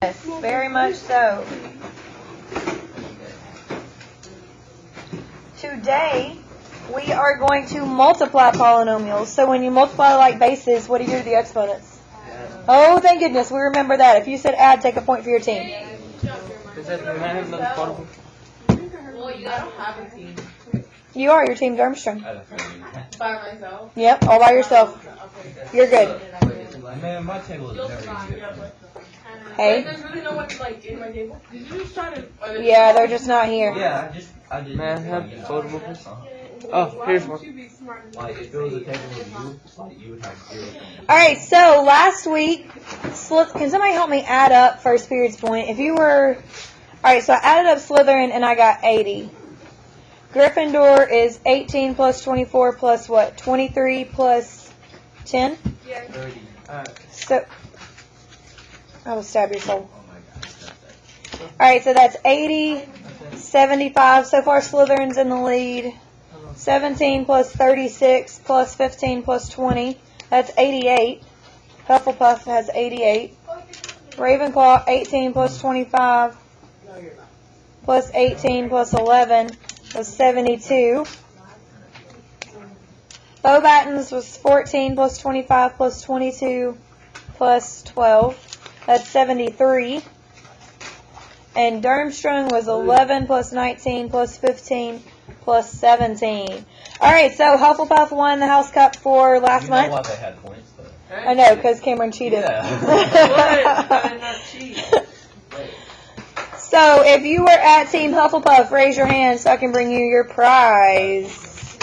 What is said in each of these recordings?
Yes, very much so. Today, we are going to multiply polynomials. So when you multiply like bases, what do you do to the exponents? Oh, thank goodness, we remember that. If you said add, take a point for your team. You are. Your team's Armstrong. By myself? Yep, all by yourself. You're good. Man, my table is very easy. Hey? There's really no one like in my table. Did you just try to? Yeah, they're just not here. Yeah, I just. Man, have foldable ones? Oh, here's one. Like, if it was a table with you, like, you would have 0. Alright, so last week, can somebody help me add up first period's point? If you were... Alright, so I added up Slytherin and I got 80. Gryffindor is 18 plus 24 plus what? 23 plus 10? Yeah. 30. So... I will stab your soul. Alright, so that's 80, 75. So far, Slytherin's in the lead. 17 plus 36 plus 15 plus 20. That's 88. Hufflepuff has 88. Ravenclaw, 18 plus 25 plus 18 plus 11 was 72. Beauxbatons was 14 plus 25 plus 22 plus 12. That's 73. And Durmstrang was 11 plus 19 plus 15 plus 17. Alright, so Hufflepuff won the House Cup for last month. You know why they had points, though? I know, because Cameron cheated. So, if you were at Team Hufflepuff, raise your hand so I can bring you your prize.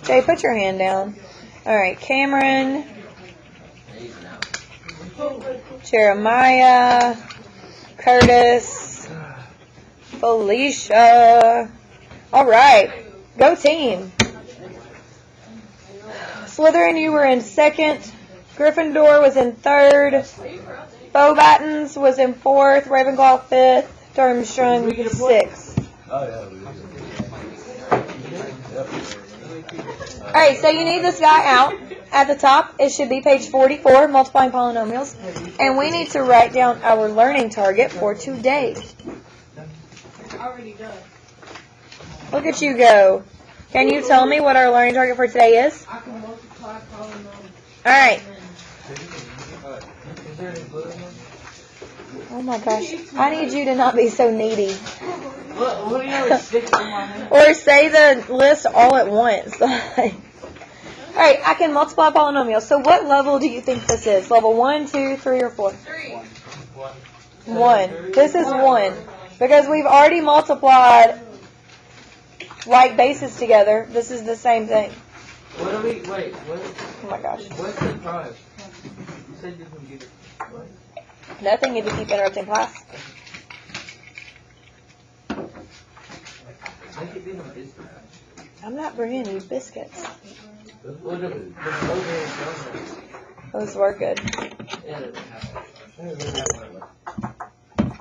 Jay, put your hand down. Alright, Cameron, Jeremiah, Curtis, Felicia. Alright, go team. Slytherin, you were in second. Gryffindor was in third. Beauxbatons was in fourth. Ravenclaw fifth. Durmstrang sixth. Oh, yeah. Alright, so you need this guy out. At the top, it should be page 44, multiplying polynomials. And we need to write down our learning target for today. Already done. Look at you go. Can you tell me what our learning target for today is? I can multiply polynomials. Alright. Oh my gosh. I need you to not be so needy. What do you always stick in my hand? Or say the list all at once. Alright, I can multiply polynomials. So what level do you think this is? Level 1, 2, 3, or 4? 3. 1. This is 1. Because we've already multiplied like bases together. This is the same thing. What do we, wait, Oh my gosh. what's the prize? You said you can get it. Nothing if you keep interrupting class. Make it be on this. I'm not bringing you biscuits. What do we, Those were good.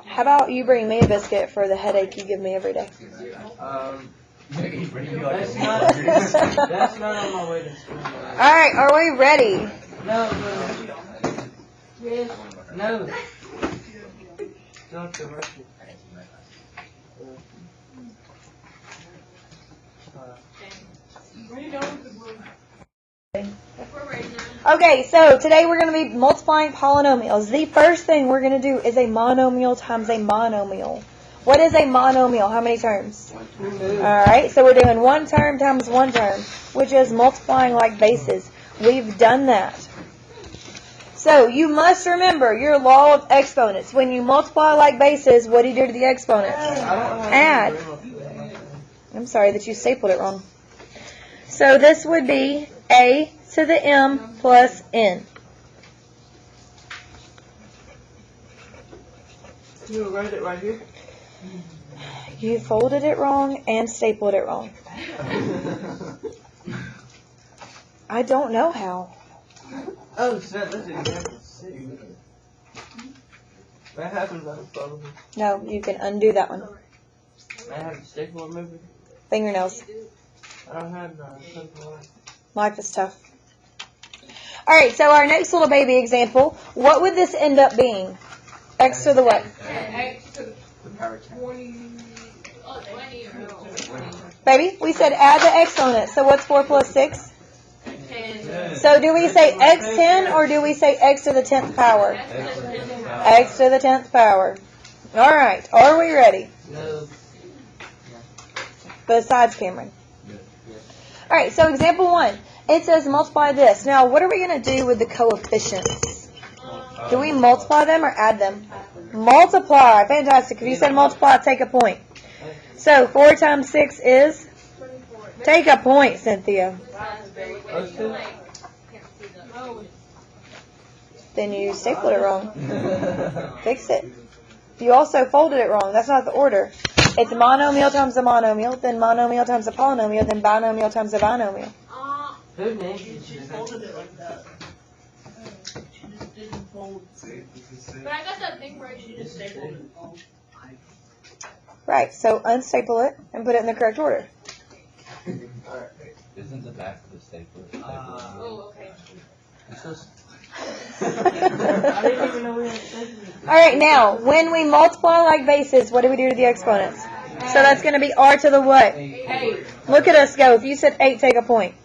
How about you bring me a biscuit for the headache you give me every day? That's not on my way to school. Alright, are we ready? No. Yes. No. Don't rush it. Okay, so today we're going to be multiplying polynomials. The first thing we're going to do is a monomial times a monomial. What is a monomial? How many terms? Alright, so we're doing one term times one term, which is multiplying like bases. We've done that. So you must remember your law of exponents. When you multiply like bases, what do you do to the exponent? Add. I'm sorry that you stapled it wrong. So this would be a to the m plus n. You write it right here? You folded it wrong and stapled it wrong. I don't know how. Oh, snap, that's example 6. That happens on the phone. No, you can undo that one. I have to staple it, maybe? Fingernails. I don't have none. Life is tough. Alright, so our next little baby example, what would this end up being? X to the what? X to the The power 10. 20. Oh, 20 or no. Baby, we said add the X on it. So what's 4 plus 6? 10. So do we say X10 or do we say X to the 10th power? X to the 10th power. All right. Are we ready? No. Besides Cameron. Good. All right. So example 1. It says multiply this. Now, what are we going to do with the coefficients? Do we multiply them or add them? Multiply. Fantastic. If you said multiply, take a point. So 4 times 6 is? Take a point, Cynthia. Then you stapled it wrong. Fix it. You also folded it wrong. That's not the order. It's monomial times a monomial, then monomial times a polynomial, then binomial times a binomial. Who named it? She folded it like that. She just didn't fold. But I got that thing right. She just stapled it. Right, so unstaple it and put it in the correct order. Isn't the back of the stapler? Oh, okay. I didn't even know we had staples. All right, now, when we multiply like bases, what do we do to the exponents? So that's going to be r to the what? 8. Look at us go. If you said 8, take a point.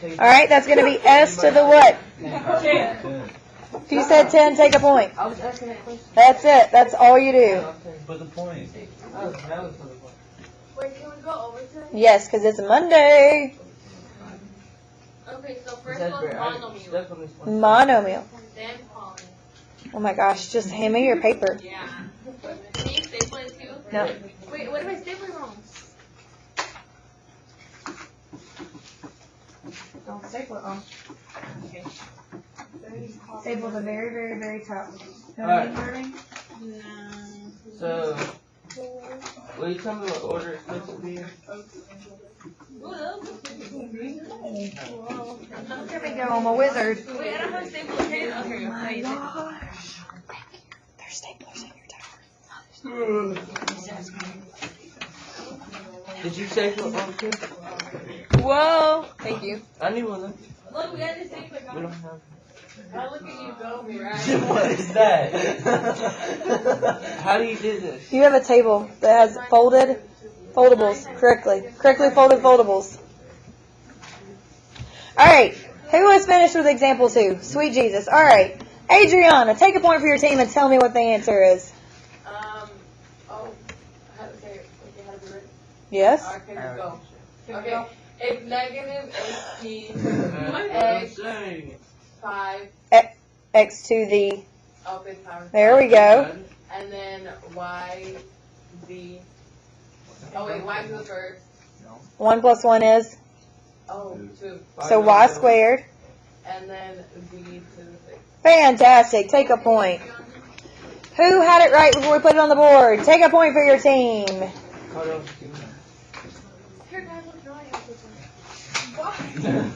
All right, that's going to be s to the what? 10. If you said 10, take a point. I was asking that question. That's it. That's all you do. For the point. Oh, that was for the point. Wait, can we go over to it? Yes, because it's Monday. Okay, so first That's one's great. I monomial. definitely Monomial. Then poly. Oh my gosh, just hand me your paper. Yeah. Can you staple it too? No. Wait, what if I staple it wrong? Don't staple it wrong. Staple the very, very, very top. Alright. No. So, will you tell me what order it's supposed to be in? Here we go, I'm a wizard. Wait, I don't have staple pen. Okay, okay. There's staplers in your tower. Did you staple it wrong too? Whoa. Thank you. I need one of them. Look, we got the staple. We don't have. Now look at you go, me, right? What is that? How do you do this? You have a table that has foldables correctly. Correctly folded foldables. All right. Who was finished with example 2? Sweet Jesus. All right. Adriana, take a point for your team and tell me what the answer is. Oh, how to say it? Okay, how to do it? Yes? Okay, let's go. Okay, if negative 18, X, saying. 5, X to the, of its power. there we go. And then y, z. Oh wait, y to the first. 1 plus 1 is, Oh, 2. so y squared. And then z to the 6. Fantastic. Take a point. Who had it right before we put it on the board? Take a point for your team. Hold on. Here, guys, look, now I have this one.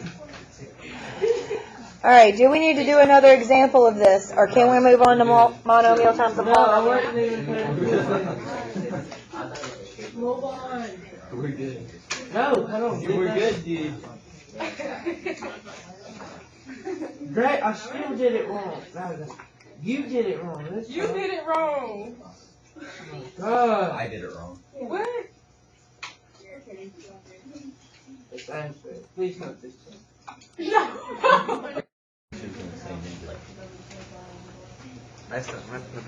All right. Do we need to do another example of this, or can we move on to monomial times the No, I polynomial? wasn't even paying attention. Move on. We're good. No, hold on. We're good, dude. Great, I still did it wrong. You did it wrong. This You time. did it wrong. God. I did it wrong. What? It's answered. Please note this. No.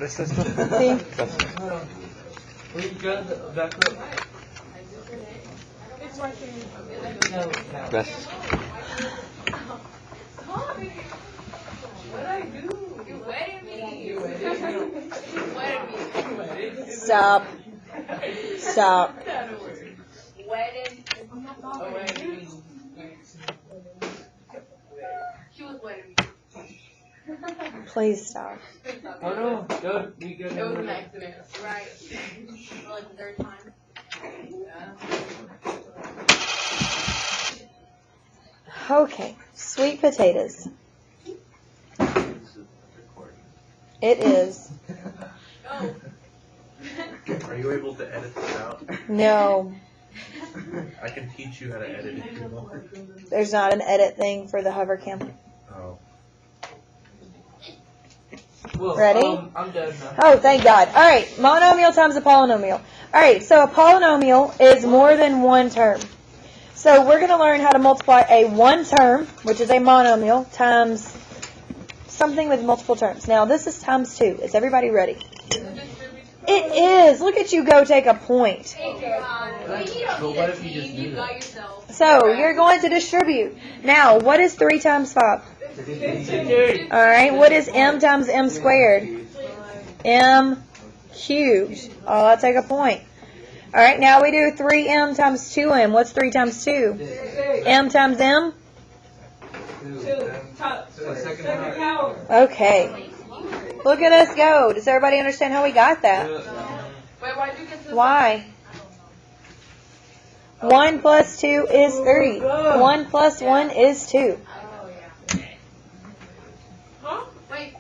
See? Hold on. Will you go back up? It's right there. No, no. What did I do? You wetted me. You wetted me. Stop. Stop. Wetted. Oh, wetted. She was wetting me. Please stop. Hold on. Go. You go. It was an accident. Right. For like the 3rd time. Yeah. Okay. Sweet potatoes. It is. Oh. Are you able to edit this out? No. I can teach you how to edit if you want. There's not an edit thing for the hover cam. Oh. Well, Ready? I'm done now. Oh, thank God. All right, monomial times a polynomial. All right, so a polynomial is more than one term. So we're going to learn how to multiply a one term, which is a monomial, times something with multiple terms. Now, this is times 2. Is everybody ready? It is. Look at you go take a point. But what if you just do that? So you're going to distribute. Now, what is 3 times 5? 53. All right, what is m times m squared? M cubed. Oh, I'll take a point. All right, now we do 3m times 2m. What's 3 times 2? M times m? Second power. Okay. Look at us go. Does everybody understand how we got that? Wait, why'd you get this? Why? 1 plus 2 is 3. 1 plus 1 is 2. Huh? Wait.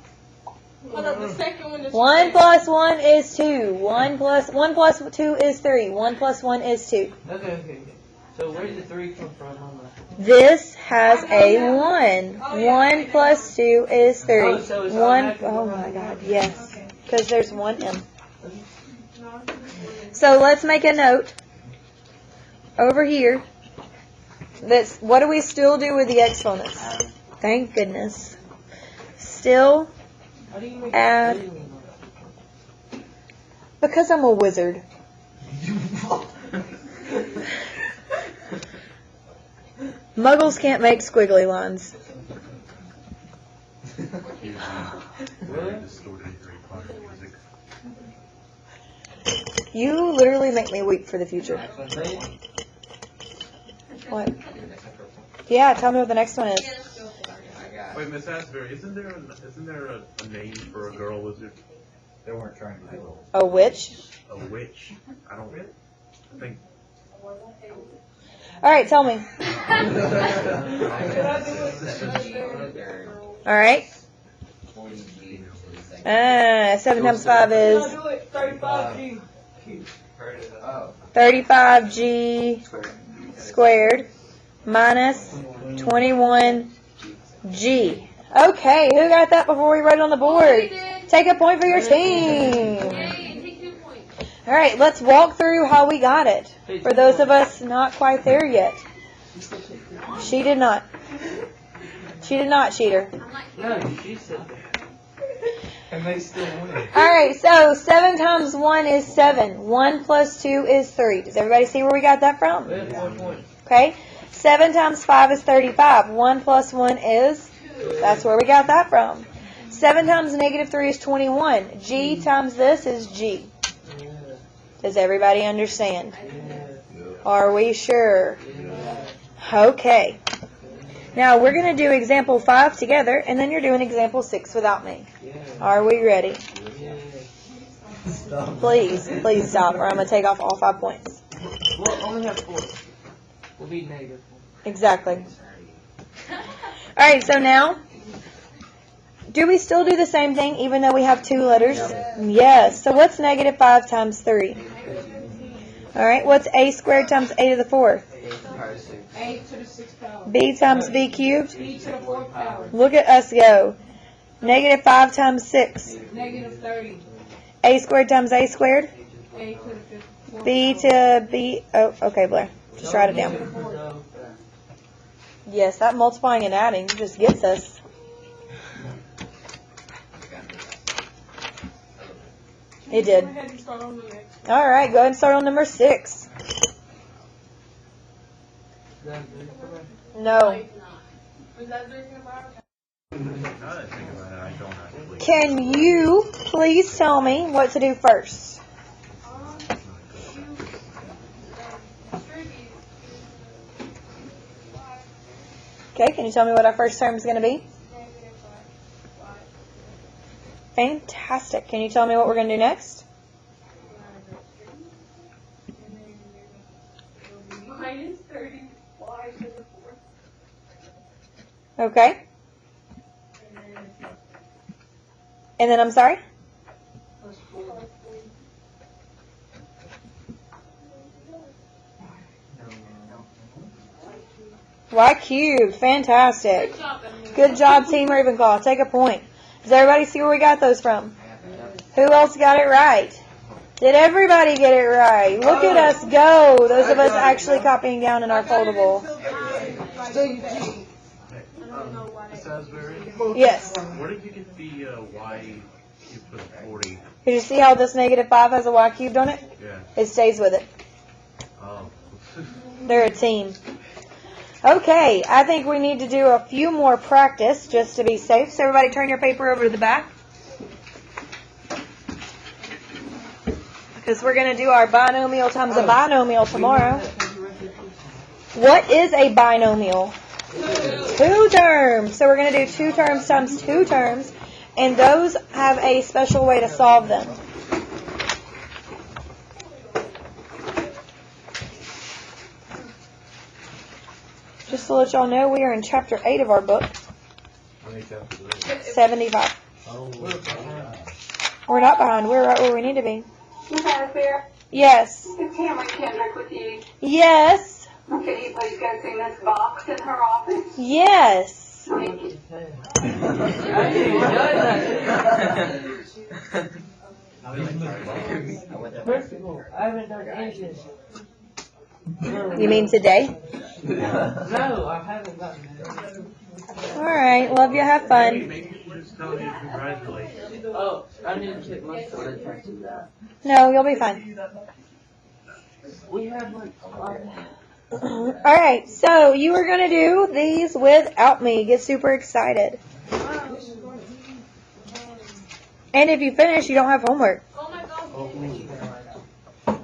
Hold up, the second one is 1 plus 1 is 2. 1 plus 2 is 3. 1 plus 1 is 2. Okay. So where did the 3 come from on that? This has a 1. 1 plus 2 is 3. 1, oh my God, yes. Because there's 1 m. So let's make a note over here. That's, what do we still do with the exponents? Thank goodness. Still How do you make add, it? because I'm a wizard. Muggles can't make squiggly lines. You literally make me weep for the future. What? Yeah, tell me what the next one is. Wait, Miss Asbury, isn't there a name for a girl wizard? They weren't trying to do A witch? A witch? I think. All right, tell me. All right. 7 times 5 is 35G. 35g squared minus 21g. Okay, who got that before we wrote it on the board? Take a point for your team. Yay, take 2 points. All right, let's walk through how we got it. For those of us not quite there yet. She did not. She did not, cheater. No, she said that. And they still win. All right, so 7 times 1 is 7. 1 plus 2 is 3. Does everybody see where we got that from? We have 4 points. Okay. 7 times 5 is 35. 1 plus 1 is? That's where we got that from. 7 times negative 3 is 21. G times this is G. Does everybody understand? Are we sure? Okay. Now we're going to do example 5 together, and then you're doing example 6 without me. Are we ready? Please stop, or I'm going to take off all 5 points. We'll only have 4. We'll be negative. Exactly. All right, so now, do we still do the same thing even though we have 2 letters? Yes. So what's negative 5 times 3? All right, what's a squared times a to the 4th? A to the 6th power. B times b cubed? B to the 4th power. Look at us go. Negative 5 times 6. Negative 30. A squared times a squared? A to the 5th. B to b, oh, okay, Blair. Just write it down. So, Yes, that multiplying and adding just gets us. It did. Go ahead and start on the next. All right, go ahead and start on number 6. No. Was that drinking about? Now that I think about it, I don't actually. Can you please tell me what to do first? Okay, can you tell me what our first term is going to be? Fantastic. Can you tell me what we're going to do next? Minus 30 y to the 4th. Okay. And then I'm sorry? Plus 4. Y cubed. Fantastic. Good job, Emily. Good job, Team Ravenclaw. Take a point. Does everybody see where we got those from? Who else got it right? Did everybody get it right? Look at us go. Those of us actually copying down in our foldable. Miss Asbury, Yes. where did you get the y you put 40? Did you see how this -5 has a y cubed on it? Yeah. It stays with it. Oh. They're a team. Okay, I think we need to do a few more practice just to be safe. So everybody turn your paper over to the back. Because we're going to do our binomial times a binomial tomorrow. What is a binomial? 2 terms. So we're going to do 2 terms times 2 terms. And those have a special way to solve them. Just to let y'all know, we are in chapter 8 of our book. How many chapters are there? 75. Oh, We're not behind. We're right where we need to be. Miss Asbury, Yes. is Cameron Kendrick with you? Yes. Okay, you please go see Miss Box in her office. Yes. Thank you. I didn't even know that. First of all, I haven't done anything. You mean today? No, I haven't gotten that. All right. Love you. Have fun. Maybe you should just tell me congratulations. Oh, I need to take my phone. No, you'll be fine. We have like All right. So you are going to do these without me. Get super excited. And if you finish, you don't have homework. Oh my god.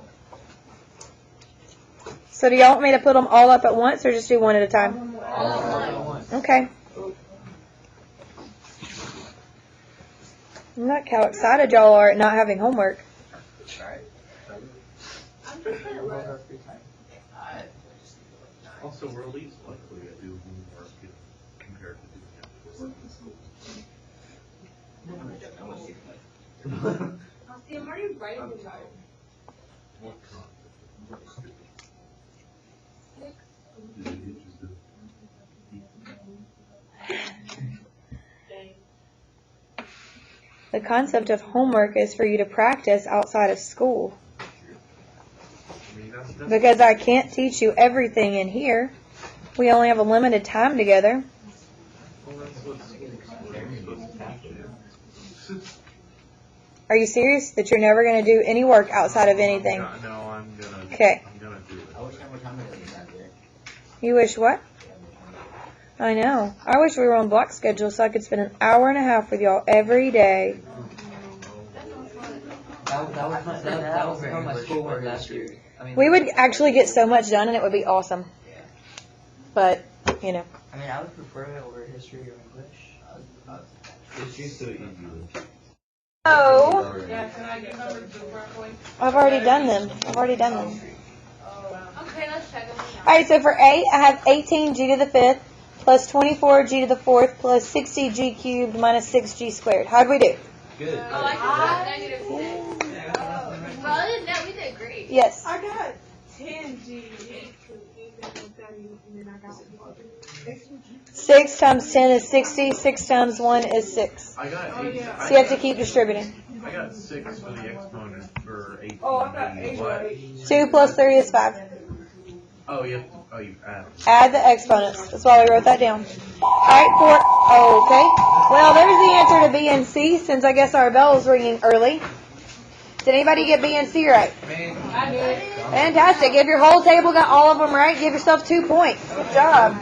So do y'all want me to put them all up at once or just do one at a time? Okay. Look how excited y'all are at not having homework. I'm just gonna let Also, we're least likely to do homework compared to doing it. see, I'm already writing the chart. What The concept of homework is for you to practice outside of school. Because I can't teach you everything in here. We only have a limited time together. Well, that's what school's supposed to teach you. Are you serious that you're never going to do any work outside of anything? No, I'm gonna. Okay. I'm gonna do it. I wish I would have that there. You wish what? I know. I wish we were on block schedule so I could spend an hour and a half with y'all every day. That was from my schoolwork last year. I mean, We would actually get so much done and it would be awesome. But, you know. I mean, I would prefer it over history or English. History's so easy. Oh, Yeah, can I get numbers correctly? I've already done them. Okay, let's check them out. Alright, so for A, I have 18g to the 5th plus 24g to the 4th plus 60g cubed minus 6g squared. How'd we do? Good. I like -6. Well, other than that, we did great. Yes. I got 10G. And then I got 6 times 10 is 60. 6 times 1 is 6. I got 8. So you have to keep distributing. I got 6 for the exponent for 8. Oh, I got 8 What? or 8. 2 plus 3 is 5. Oh, you have to, you add. Add the exponents. That's why we wrote that down. Alright, okay. Well, there's the answer to B and C, since I guess our bell is ringing early. Did anybody get B and C right? I did. Fantastic. If your whole table got all of them right, give yourself 2 points. Good job.